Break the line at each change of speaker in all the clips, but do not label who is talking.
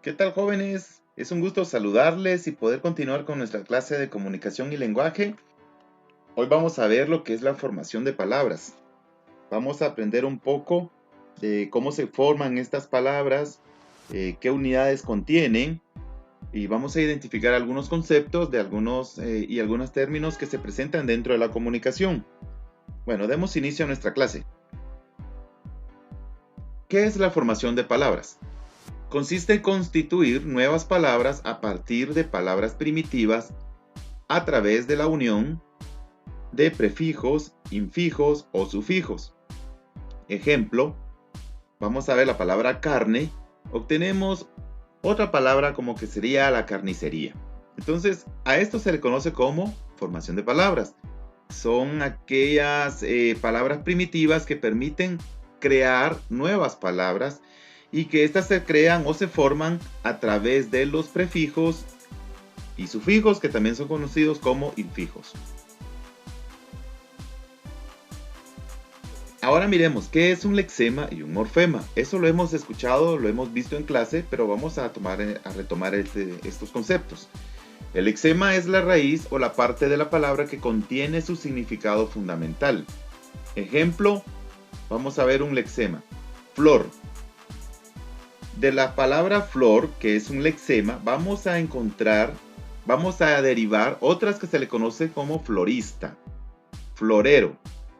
¿Qué tal, jóvenes? Es un gusto saludarles y poder continuar con nuestra clase de comunicación y lenguaje. Hoy vamos a ver lo que es la formación de palabras. Vamos a aprender un poco de cómo se forman estas palabras, qué unidades contienen y vamos a identificar algunos conceptos de algunos términos que se presentan dentro de la comunicación. Bueno, demos inicio a nuestra clase. ¿Qué es la formación de palabras? Consiste en constituir nuevas palabras a partir de palabras primitivas a través de la unión de prefijos, infijos o sufijos. Ejemplo, vamos a ver la palabra carne, obtenemos otra palabra como que sería la carnicería. Entonces, a esto se le conoce como formación de palabras. Son aquellas palabras primitivas que permiten crear nuevas palabras y que éstas se crean o se forman a través de los prefijos y sufijos, que también son conocidos como infijos. Ahora miremos qué es un lexema y un morfema. Eso lo hemos escuchado, lo hemos visto en clase, pero vamos a retomar estos conceptos. El lexema es la raíz o la parte de la palabra que contiene su significado fundamental. Ejemplo, vamos a ver un lexema. Flor. De la palabra flor, que es un lexema, vamos a derivar otras que se le conoce como florista, florero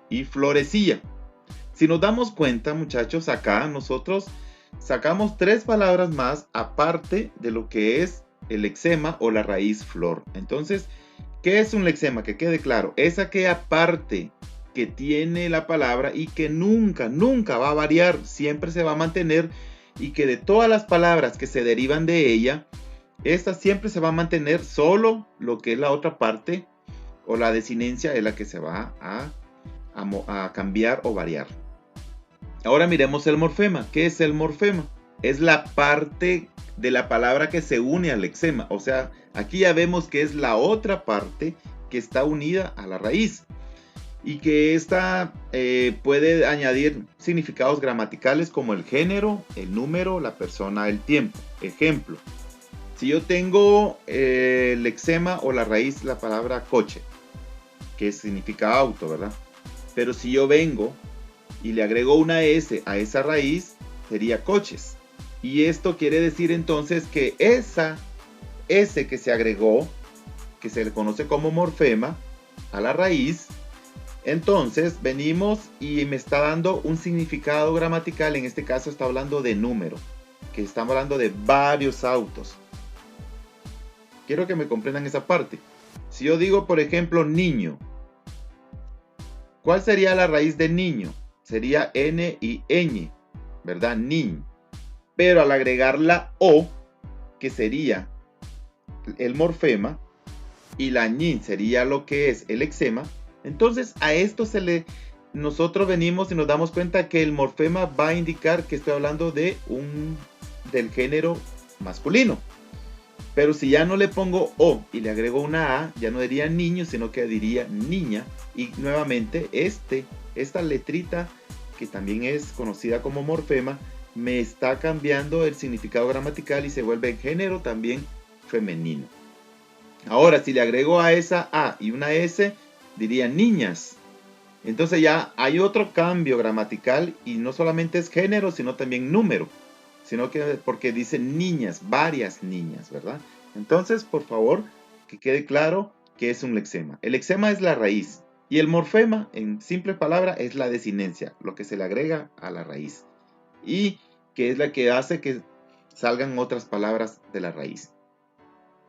y florecilla. Si nos damos cuenta, muchachos, acá nosotros sacamos tres palabras más aparte de lo que es el lexema o la raíz flor. Entonces, ¿qué es un lexema? Que quede claro, es aquella parte que tiene la palabra y que nunca va a variar, siempre se va a mantener, y que de todas las palabras que se derivan de ella, esta siempre se va a mantener, solo lo que es la otra parte o la desinencia es la que se va a cambiar o variar. Ahora miremos el morfema. ¿Qué es el morfema? Es la parte de la palabra que se une al lexema. O sea, aquí ya vemos que es la otra parte que está unida a la raíz. Y que esta puede añadir significados gramaticales como el género, el número, la persona, el tiempo. Ejemplo, si yo tengo el lexema o la raíz, la palabra coche, que significa auto, ¿verdad? Pero si yo vengo y le agrego una S a esa raíz, sería coches. Y esto quiere decir entonces que esa S que se agregó, que se le conoce como morfema, a la raíz, entonces venimos y me está dando un significado gramatical. En este caso está hablando de número, que estamos hablando de varios autos. Quiero que me comprendan esa parte. Si yo digo, por ejemplo, niño, ¿cuál sería la raíz de niño? Sería N y ñ, ¿verdad? Niñ. Pero al agregar la O, que sería el morfema, y la ñin sería lo que es el lexema, entonces a esto nosotros venimos y nos damos cuenta que el morfema va a indicar que estoy hablando del género masculino. Pero si ya no le pongo O y le agrego una A, ya no diría niño, sino que diría niña. Y nuevamente esta letrita, que también es conocida como morfema, me está cambiando el significado gramatical y se vuelve género también femenino. Ahora, si le agrego a esa A y una S, diría niñas. Entonces ya hay otro cambio gramatical y no solamente es género, sino también número. Sino que porque dice niñas, varias niñas, ¿verdad? Entonces, por favor, que quede claro que es un lexema. El lexema es la raíz y el morfema, en simple palabra, es la desinencia, lo que se le agrega a la raíz. Y que es la que hace que salgan otras palabras de la raíz.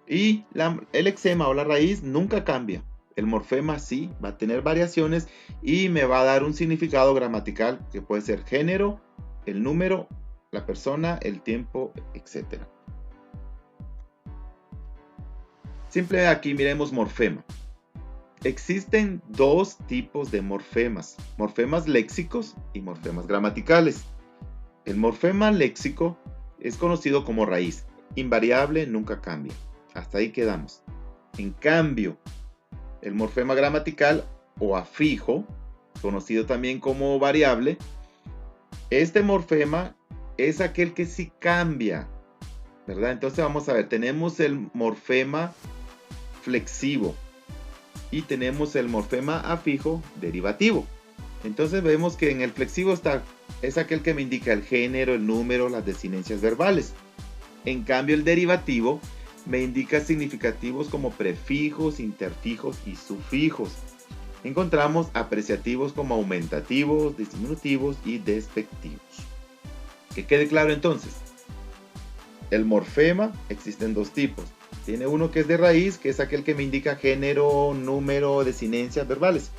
Y el lexema o la raíz nunca cambia. El morfema sí va a tener variaciones y me va a dar un significado gramatical que puede ser género, el número, la persona, el tiempo, etc. Simple aquí miremos morfema. Existen dos tipos de morfemas léxicos y morfemas gramaticales. El morfema léxico es conocido como raíz, invariable, nunca cambia. Hasta ahí quedamos. En cambio, el morfema gramatical o afijo, conocido también como variable, este morfema es aquel que sí cambia. ¿verdad? Entonces vamos a ver, tenemos el morfema flexivo y tenemos el morfema afijo derivativo. Entonces vemos que en el flexivo es aquel que me indica el género, el número, las desinencias verbales. En cambio el derivativo me indica significativos como prefijos, interfijos y sufijos. Encontramos apreciativos como aumentativos, disminutivos y despectivos. Que quede claro entonces, el morfema existen dos tipos. Tiene uno que es de raíz, que es aquel que me indica género, número, desinencias verbales.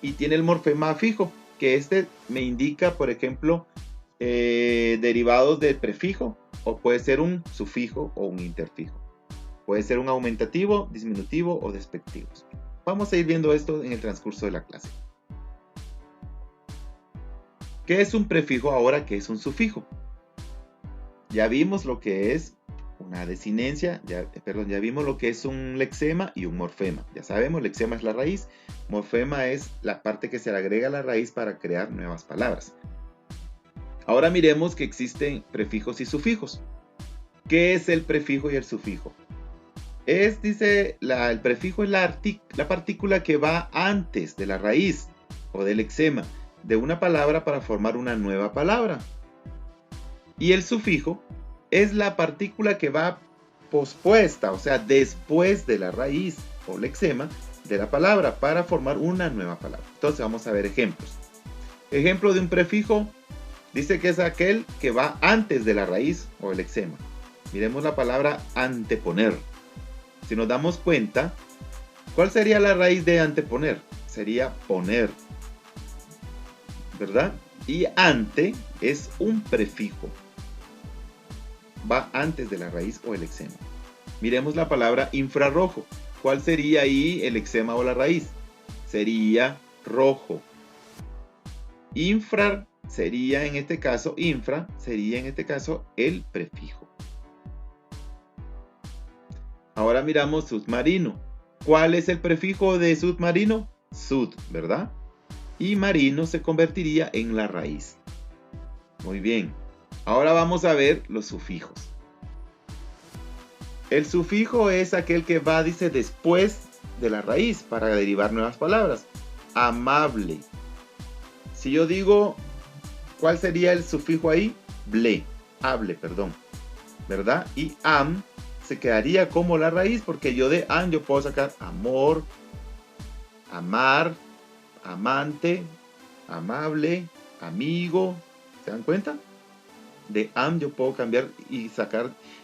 Y tiene el morfema fijo, que este me indica, por ejemplo, derivados del prefijo, o puede ser un sufijo o un interfijo. Puede ser un aumentativo, disminutivo o despectivos. Vamos a ir viendo esto en el transcurso de la clase. ¿Qué es un prefijo ahora? ¿Qué es un sufijo? Ya vimos lo que es una desinencia, ya vimos lo que es un lexema y un morfema. Ya sabemos, lexema es la raíz, morfema es la parte que se le agrega a la raíz para crear nuevas palabras. Ahora miremos que existen prefijos y sufijos. ¿Qué es el prefijo y el sufijo? El prefijo es la partícula que va antes de la raíz o del lexema de una palabra para formar una nueva palabra. Y el sufijo es la partícula que va pospuesta, o sea, después de la raíz o lexema de la palabra para formar una nueva palabra. Entonces vamos a ver ejemplos. Ejemplo de un prefijo, dice que es aquel que va antes de la raíz o el lexema. Miremos la palabra anteponer. Si nos damos cuenta, ¿cuál sería la raíz de anteponer? Sería poner, ¿verdad? Y ante es un prefijo. Va antes de la raíz o el lexema. Miremos la palabra infrarrojo. ¿Cuál sería ahí el lexema o la raíz? Sería rojo. Infra sería en este caso el prefijo. Ahora miramos submarino. ¿Cuál es el prefijo de submarino? Sud, ¿verdad? Y marino se convertiría en la raíz. Muy bien. Ahora vamos a ver los sufijos. El sufijo es aquel que va, dice, después de la raíz para derivar nuevas palabras. Amable. Si yo digo, ¿cuál sería el sufijo ahí? Ble, hable, perdón. ¿Verdad? Y am se quedaría como la raíz porque yo de am yo puedo sacar amor, amar, amante, amable, amigo. ¿Se dan cuenta? De am yo puedo cambiar y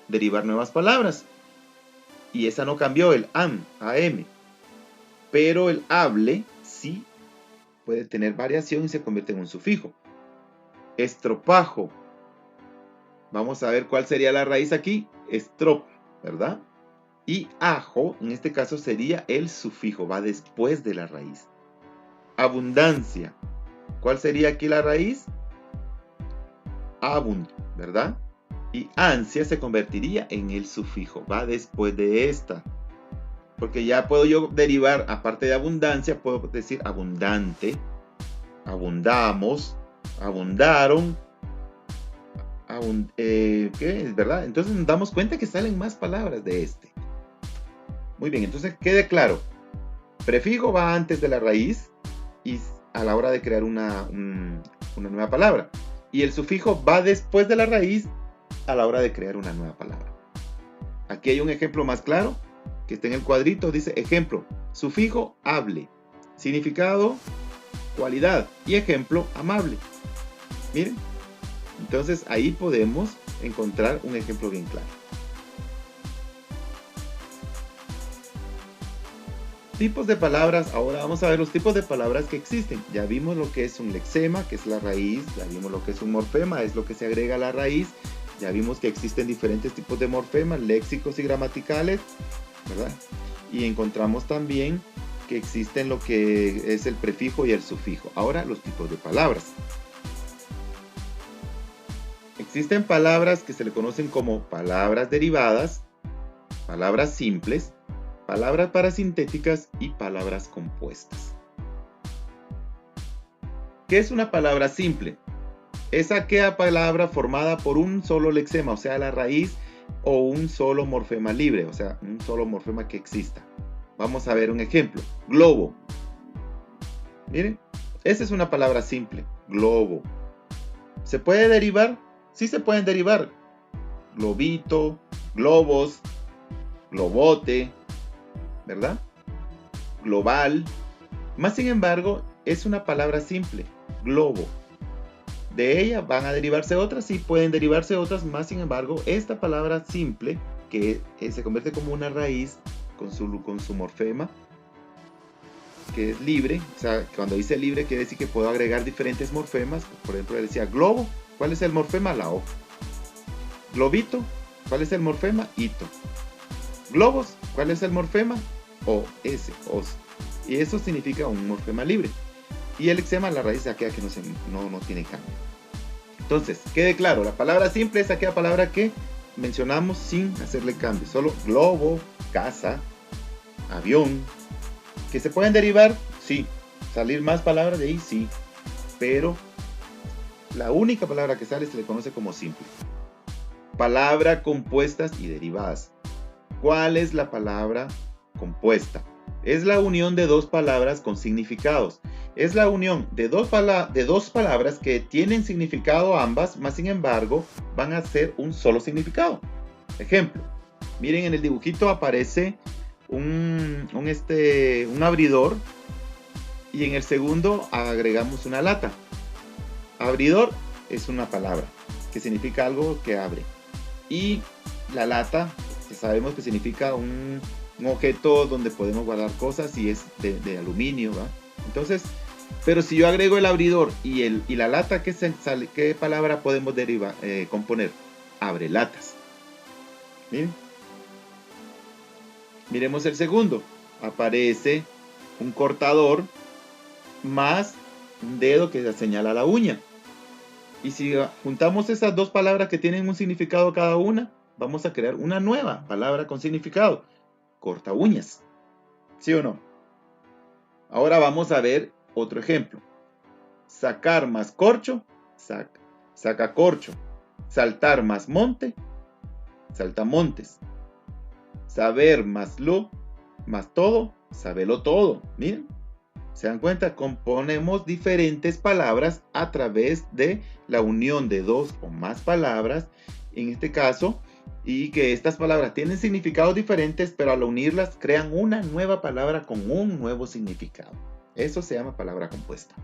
derivar nuevas palabras. Y esa no cambió, el am. Pero el hable sí puede tener variación y se convierte en un sufijo. Estropajo. Vamos a ver cuál sería la raíz aquí. Estrop, ¿verdad? Y ajo, en este caso sería el sufijo, va después de la raíz. Abundancia. ¿Cuál sería aquí la raíz? Abund, ¿verdad? Y ansia se convertiría en el sufijo, va después de esta. Porque ya puedo yo derivar, aparte de abundancia, puedo decir abundante, abundamos, abundaron, ¿qué? ¿Verdad? Entonces nos damos cuenta que salen más palabras de este. Muy bien, entonces quede claro. Prefijo va antes de la raíz y a la hora de crear una nueva palabra. Y el sufijo va después de la raíz a la hora de crear una nueva palabra. Aquí hay un ejemplo más claro que está en el cuadrito. Dice ejemplo, sufijo hable, significado cualidad y ejemplo amable. Miren, entonces ahí podemos encontrar un ejemplo bien claro. Tipos de palabras. Ahora vamos a ver los tipos de palabras que existen. Ya vimos lo que es un lexema, que es la raíz. Ya vimos lo que es un morfema, es lo que se agrega a la raíz. Ya vimos que existen diferentes tipos de morfemas, léxicos y gramaticales, ¿verdad? Y encontramos también que existen lo que es el prefijo y el sufijo. Ahora los tipos de palabras. Existen palabras que se le conocen como palabras derivadas, palabras simples, palabras parasintéticas y palabras compuestas. ¿Qué es una palabra simple? es aquella palabra formada por un solo lexema, o sea, la raíz, o un solo morfema libre, o sea, un solo morfema que exista. Vamos a ver un ejemplo. Globo. Miren, esa es una palabra simple. Globo. ¿Se puede derivar? Sí se pueden derivar. Globito, globos, globote, ¿verdad? Global. Más sin embargo, es una palabra simple. Globo. De ella van a derivarse otras, sí pueden derivarse otras, más sin embargo, esta palabra simple, que se convierte como una raíz con su morfema, que es libre, o sea, cuando dice libre quiere decir que puedo agregar diferentes morfemas. Por ejemplo, le decía globo, ¿cuál es el morfema? La O. Globito, ¿cuál es el morfema? Ito. Globos, ¿cuál es el morfema? O, S, os. Y eso significa un morfema libre. Y el lexema, la raíz, es aquella que no tiene cambio. Entonces, quede claro, la palabra simple es aquella palabra que mencionamos sin hacerle cambio. Solo globo, casa, avión. ¿Que se pueden derivar? Sí. ¿Salir más palabras de ahí? Sí. Pero la única palabra que sale se le conoce como simple. Palabra compuestas y derivadas. ¿Cuál es la palabra compuesta? Es la unión de dos palabras con significados. Es la unión de dos palabras que tienen significado ambas, más sin embargo van a ser un solo significado. Ejemplo, miren, en el dibujito aparece un abridor y en el segundo agregamos una lata. Abridor es una palabra que significa algo que abre, y la lata, que sabemos que significa un objeto donde podemos guardar cosas y es de aluminio, ¿va? Entonces, pero si yo agrego el abridor y la lata, ¿qué palabra podemos componer? Abre latas. Miren. Miremos el segundo. Aparece un cortador más un dedo que señala la uña. Y si juntamos esas dos palabras que tienen un significado cada una, vamos a crear una nueva palabra con significado. Corta uñas. ¿Sí o no? Ahora vamos a ver otro ejemplo. Sacar más corcho, saca corcho. Saltar más monte, salta montes. Saber más todo, sabelo todo. Miren, ¿se dan cuenta? Componemos diferentes palabras a través de la unión de dos o más palabras, en este caso, y que estas palabras tienen significados diferentes, pero al unirlas crean una nueva palabra con un nuevo significado. Eso se llama palabra compuesta.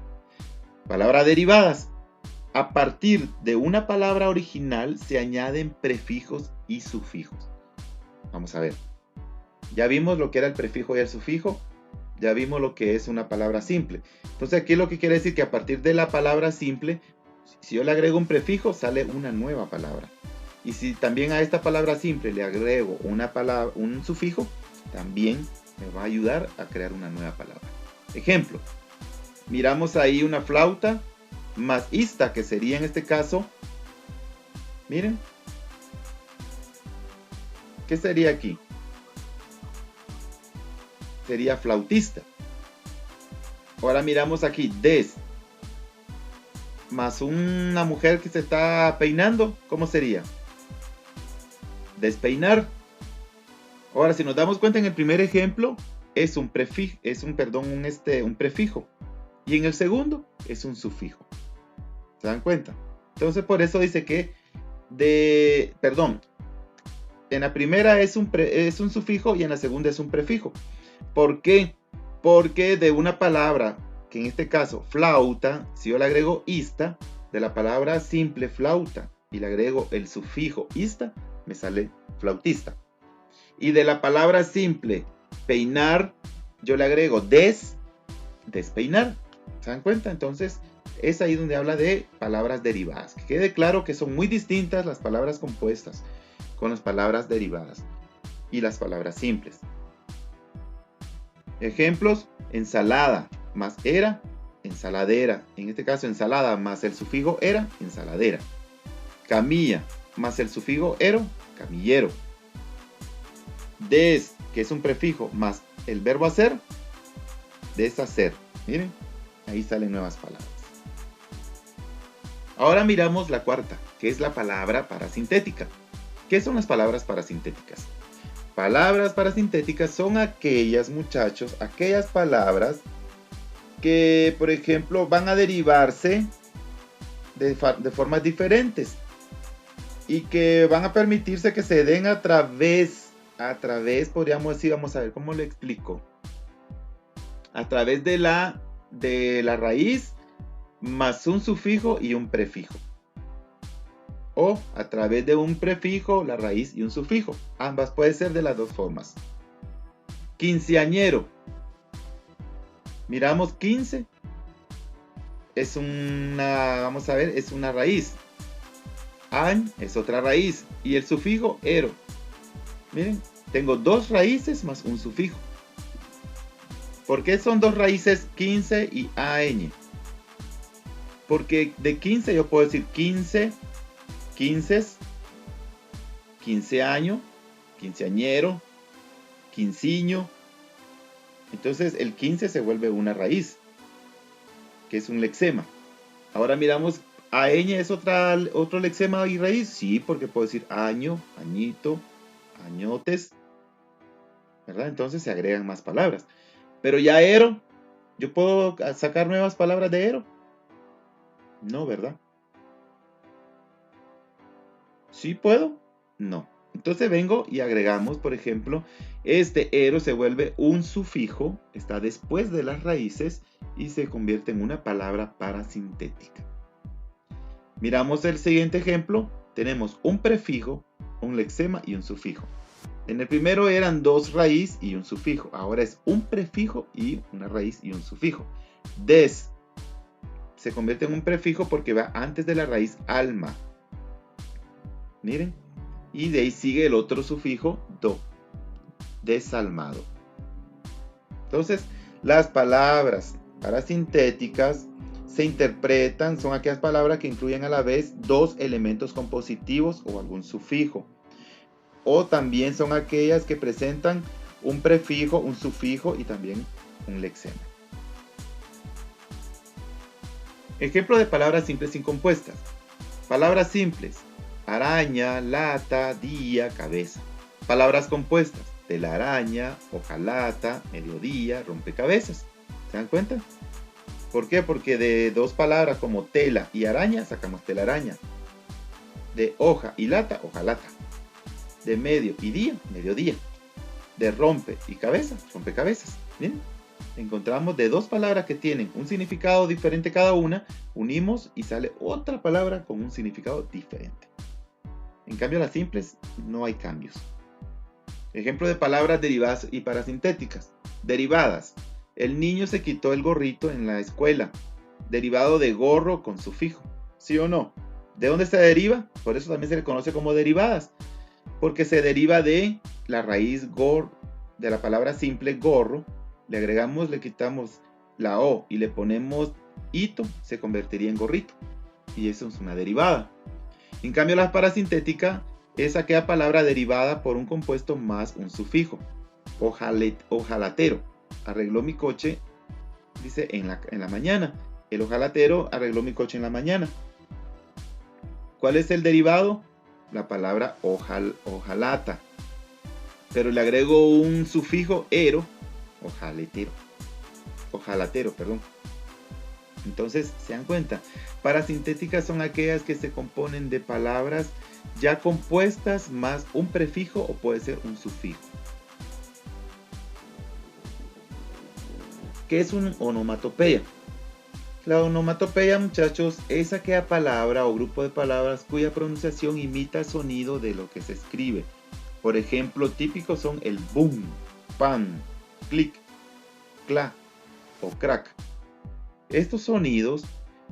Palabras derivadas. A partir de una palabra original se añaden prefijos y sufijos. Vamos a ver. Ya vimos lo que era el prefijo y el sufijo. Ya vimos lo que es una palabra simple. Entonces aquí lo que quiere decir que a partir de la palabra simple, si yo le agrego un prefijo, sale una nueva palabra. Y si también a esta palabra simple le agrego un sufijo, también me va a ayudar a crear una nueva palabra. Ejemplo, miramos ahí una flauta más ista, que sería en este caso, miren, ¿qué sería aquí? Sería flautista. Ahora miramos aquí des más una mujer que se está peinando, ¿cómo sería? Despeinar. Ahora, si nos damos cuenta, en el primer ejemplo es un prefijo, un prefijo, y en el segundo es un sufijo. ¿Se dan cuenta? Entonces, por eso dice que en la primera es un sufijo y en la segunda es un prefijo. ¿Por qué? Porque de una palabra, que en este caso flauta, si yo le agrego ista, de la palabra simple flauta y le agrego el sufijo ista, me sale flautista. Y de la palabra simple peinar, yo le agrego despeinar. ¿Se dan cuenta? Entonces es ahí donde habla de palabras derivadas. Que quede claro que son muy distintas las palabras compuestas con las palabras derivadas y las palabras simples. Ejemplos: ensalada más era, ensaladera. En este caso, ensalada más el sufijo era, ensaladera. Camilla más el sufijo ero, camillero. Des, que es un prefijo, más el verbo hacer, deshacer. Miren, ahí salen nuevas palabras. Ahora miramos la cuarta, que es la palabra parasintética. ¿Qué son las palabras parasintéticas? Palabras parasintéticas son aquellas, muchachos, aquellas palabras que, por ejemplo, van a derivarse de formas diferentes y que van a permitirse que se den a través, podríamos decir, vamos a ver cómo le explico, a través de la raíz más un sufijo y un prefijo, o a través de un prefijo, la raíz y un sufijo. Ambas puede ser de las dos formas. Quinceañero. Miramos 15. Es una, vamos a ver, es una raíz. Añ es otra raíz. Y el sufijo ero. Miren, tengo dos raíces más un sufijo. ¿Por qué son dos raíces 15 y añ? Porque de 15 yo puedo decir 15, 15, 15 año, quinceañero, quinciño. Entonces el 15 se vuelve una raíz, que es un lexema. Ahora miramos, añ es otro lexema y raíz. Sí, porque puedo decir año, añito, añotes, ¿verdad? Entonces se agregan más palabras. Pero ya ero, ¿yo puedo sacar nuevas palabras de ero? No, ¿verdad? ¿Sí puedo? No. Entonces vengo y agregamos, por ejemplo, este ero se vuelve un sufijo, está después de las raíces y se convierte en una palabra parasintética. Miramos el siguiente ejemplo. Tenemos un prefijo, un lexema y un sufijo. En el primero eran dos raíz y un sufijo. Ahora es un prefijo y una raíz y un sufijo. Des se convierte en un prefijo porque va antes de la raíz alma. Miren. Y de ahí sigue el otro sufijo do. Desalmado. Entonces, las palabras parasintéticas se interpretan, son aquellas palabras que incluyen a la vez dos elementos compositivos o algún sufijo. O también son aquellas que presentan un prefijo, un sufijo y también un lexema. Ejemplo de palabras simples sin compuestas. Palabras simples: araña, lata, día, cabeza. Palabras compuestas: telaraña, hojalata, mediodía, rompecabezas. ¿Se dan cuenta? ¿Por qué? Porque de dos palabras como tela y araña sacamos telaraña. De hoja y lata, hojalata. De medio y día, mediodía. De rompe y cabeza, rompecabezas. ¿Bien? Encontramos de dos palabras que tienen un significado diferente cada una, unimos y sale otra palabra con un significado diferente. En cambio, las simples no hay cambios. Ejemplo de palabras derivadas y parasintéticas. Derivadas: el niño se quitó el gorrito en la escuela. Derivado de gorro con sufijo. ¿Sí o no? ¿De dónde se deriva? Por eso también se le conoce como derivadas. Porque se deriva de la raíz gor, de la palabra simple gorro. Le agregamos, le quitamos la O y le ponemos ito, se convertiría en gorrito. Y eso es una derivada. En cambio, la parasintética es aquella palabra derivada por un compuesto más un sufijo. Hojalatero arregló mi coche, dice, en la mañana. El hojalatero arregló mi coche en la mañana. ¿Cuál es el derivado? La palabra hojalata. Pero le agrego un sufijo ero, hojalatero, perdón. Entonces, ¿se dan cuenta? Parasintéticas son aquellas que se componen de palabras ya compuestas más un prefijo o puede ser un sufijo. ¿Qué es una onomatopeya? La onomatopeya, muchachos, es aquella palabra o grupo de palabras cuya pronunciación imita el sonido de lo que se escribe. Por ejemplo, típicos son el boom, pan, clic, cla o crack. Estos sonidos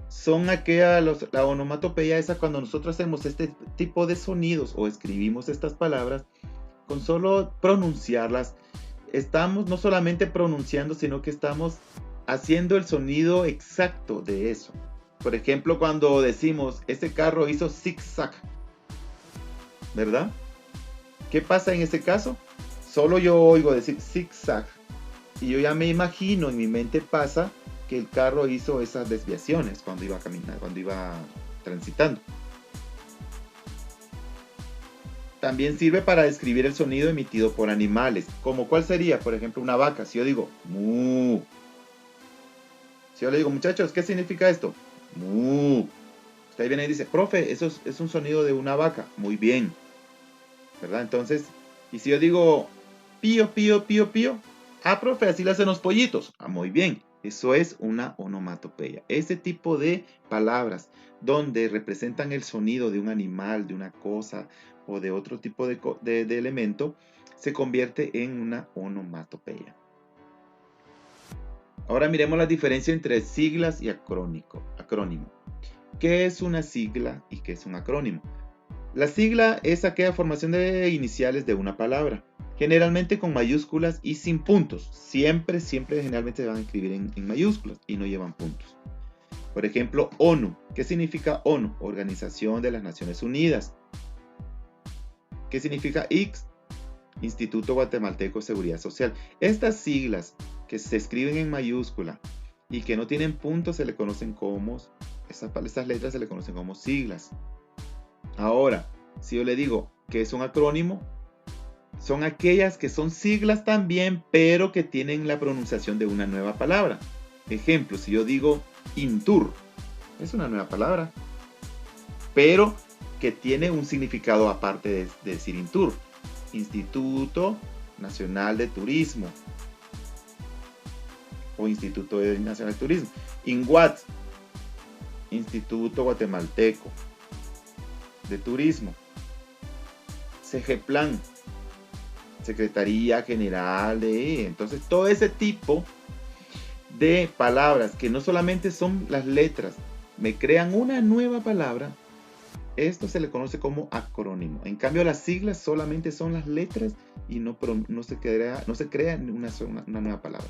son la onomatopeya esa cuando nosotros hacemos este tipo de sonidos o escribimos estas palabras, con solo pronunciarlas, estamos no solamente pronunciando, sino que estamos haciendo el sonido exacto de eso. Por ejemplo, cuando decimos, este carro hizo zigzag, ¿verdad? ¿Qué pasa en ese caso? Solo yo oigo decir zigzag y yo ya me imagino, en mi mente pasa que el carro hizo esas desviaciones cuando iba a caminar, cuando iba transitando. También sirve para describir el sonido emitido por animales, como cuál sería, por ejemplo, una vaca. Si yo digo mu, si yo le digo, muchachos, ¿qué significa esto? Mu. Usted viene y dice, profe, eso es un sonido de una vaca. Muy bien, ¿verdad? Entonces, y si yo digo pío, pío, pío, pío, ah, profe, así le hacen los pollitos. Ah, muy bien, eso es una onomatopeya. Ese tipo de palabras donde representan el sonido de un animal, de una cosa o de otro tipo de elemento, se convierte en una onomatopeya. Ahora miremos la diferencia entre siglas y acrónimo. ¿Qué es una sigla y qué es un acrónimo? La sigla es aquella formación de iniciales de una palabra, generalmente con mayúsculas y sin puntos. Siempre, generalmente se van a escribir en mayúsculas y no llevan puntos. Por ejemplo, ONU. ¿Qué significa ONU? Organización de las Naciones Unidas. ¿Qué significa IX? Instituto Guatemalteco de Seguridad Social. Estas siglas que se escriben en mayúscula y que no tienen puntos se le conocen como, estas letras se le conocen como siglas. Ahora, si yo le digo que es un acrónimo, son aquellas que son siglas también, pero que tienen la pronunciación de una nueva palabra. Ejemplo, si yo digo INTUR, es una nueva palabra, pero que tiene un significado aparte de decir INTUR. Instituto Nacional de Turismo o Instituto Nacional de Turismo. INGUAT, Instituto Guatemalteco de Turismo. CGPLAN, Secretaría General de... Entonces, todo ese tipo de palabras que no solamente son las letras, me crean una nueva palabra. Esto se le conoce como acrónimo. En cambio, las siglas solamente son las letras y no se crea una nueva palabra.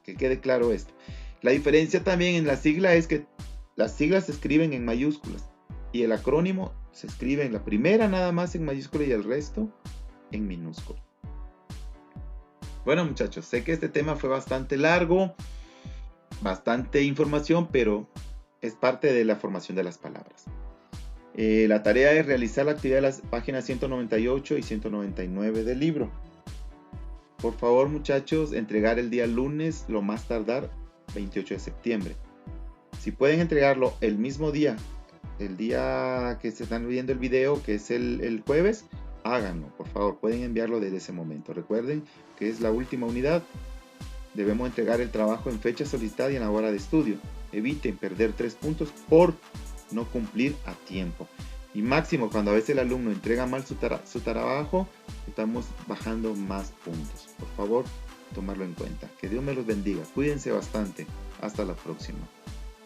Que quede claro esto. La diferencia también en la sigla es que las siglas se escriben en mayúsculas y el acrónimo se escribe en la primera nada más en mayúscula y el resto en minúscula. Bueno, muchachos, sé que este tema fue bastante largo, bastante información, pero es parte de la formación de las palabras. La tarea es realizar la actividad de las páginas 198 y 199 del libro. Por favor, muchachos, entregar el día lunes, lo más tardar 28 de septiembre. Si pueden entregarlo el mismo día, el día que se están viendo el video, que es el jueves, háganlo, por favor, pueden enviarlo desde ese momento. Recuerden que es la última unidad. Debemos entregar el trabajo en fecha solicitada y en la hora de estudio. Eviten perder 3 puntos por no cumplir a tiempo. Y máximo, cuando a veces el alumno entrega mal su trabajo, estamos bajando más puntos. Por favor, tomarlo en cuenta. Que Dios me los bendiga. Cuídense bastante. Hasta la próxima.